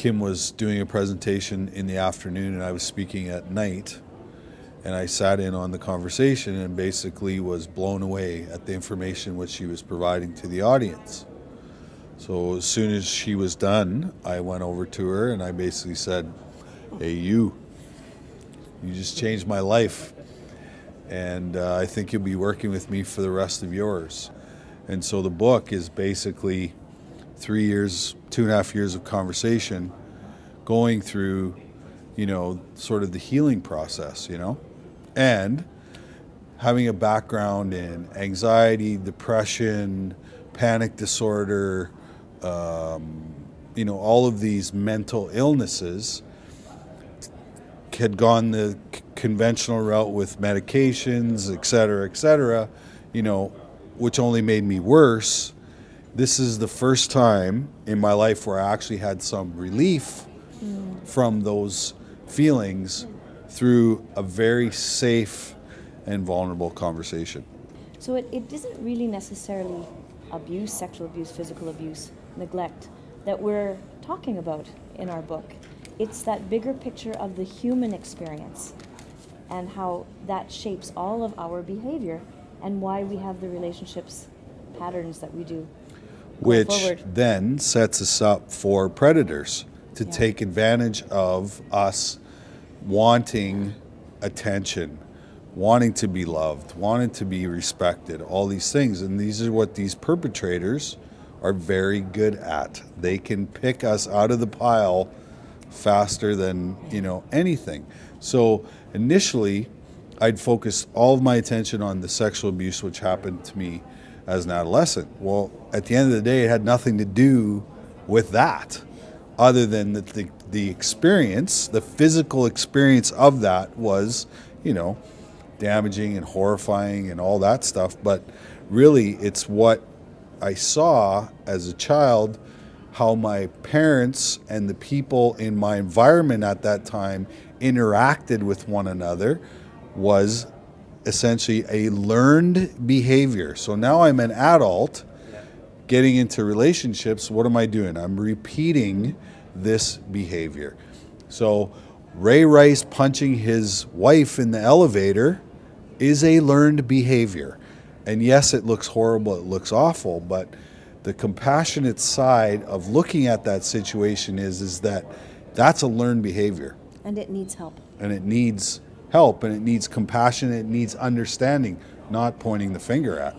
Kim was doing a presentation in the afternoon and I was speaking at night, and I sat in on the conversation and basically was blown away at the information which she was providing to the audience. So as soon as she was done, I went over to her and I basically said, "Hey, you just changed my life, and I think you'll be working with me for the rest of yours." And so the book is basically 3 years, 2.5 years of conversation going through, sort of the healing process, and having a background in anxiety, depression, panic disorder, all of these mental illnesses, had gone the conventional route with medications, et cetera, which only made me worse. This is the first time in my life where I actually had some relief from those feelings through a very safe and vulnerable conversation. So it isn't really necessarily abuse, sexual abuse, physical abuse, neglect that we're talking about in our book. It's that bigger picture of the human experience and how that shapes all of our behavior and why we have the relationships patterns that we do. Which then sets us up for predators to take advantage of us wanting attention, wanting to be loved, wanting to be respected, all these things. And these are what these perpetrators are very good at. They can pick us out of the pile faster than, anything. So initially, I'd focus all of my attention on the sexual abuse which happened to me as an adolescent. Well, at the end of the day, it had nothing to do with that, other than that the experience, the physical experience of that was, damaging and horrifying and all that stuff. But really, it's what I saw as a child, how my parents and the people in my environment at that time interacted with one another was essentially a learned behavior. So now I'm an adult getting into relationships. What am I doing? I'm repeating this behavior. So Ray Rice punching his wife in the elevator is a learned behavior. And yes, it looks horrible, it looks awful, but the compassionate side of looking at that situation is that that's a learned behavior. And it needs help. And it needs help, and it needs compassion, it needs understanding, not pointing the finger at.